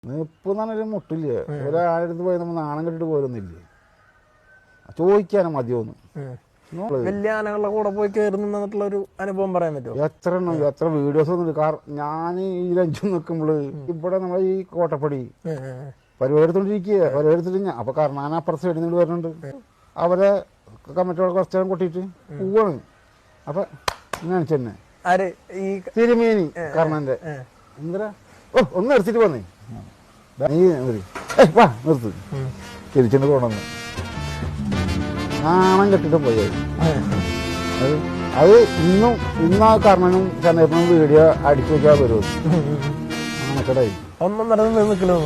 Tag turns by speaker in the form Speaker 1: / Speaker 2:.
Speaker 1: നിപ്പ് പറഞ്ഞൊരു മുട്ടില്ലേ, ഒരാളടുത്ത് പോയി നമ്മൾ നാണം കെട്ടിട്ട് പോരുന്നില്ലേ, ചോദിക്കാനും മതിയോന്ന്.
Speaker 2: വലിയ ആനകളുടെ കൂടെ പോയി കയറുന്നുള്ള ഒരു അനുഭവം പറയാൻ പറ്റുമോ?
Speaker 1: എത്ര വീഡിയോസ് ഒന്നും. ഞാൻ ഈ ലഞ്ച് നിൽക്കുമ്പോള് ഇവിടെ നമ്മളെ ഈ കോട്ടപ്പടി പരിപാടി എടുത്തോണ്ടിരിക്കുക, പരിപാടി എടുത്തിട്ട് അപ്പൊ കർണാന അപ്പുറത്ത് സൈഡിൽ നിന്ന് വരുന്നുണ്ട്. അവരെ കമ്മിറ്റിയോടെ കുറച്ച് നേരം കൊട്ടിയിട്ട് പോവാണ്. അപ്പൊ കാണിച്ചു തന്നെ തിരുമേനി കർണന്റെ എന്താ ഒന്ന് എടുത്തിട്ട് പോന്നേ, നീ വാ നിർത്ത്, തിരിച്ചിട്ട് പോണെന്ന് നാണം കെട്ടിട്ട് പോയി. അത് ഇന്നാ കർണനും ചന്ദ്രനും വീഡിയോ അടിച്ചു വെച്ചാൽ വരുമോ? നാണക്കടായി
Speaker 2: ഒന്നും നടന്നു നിൽക്കലോ.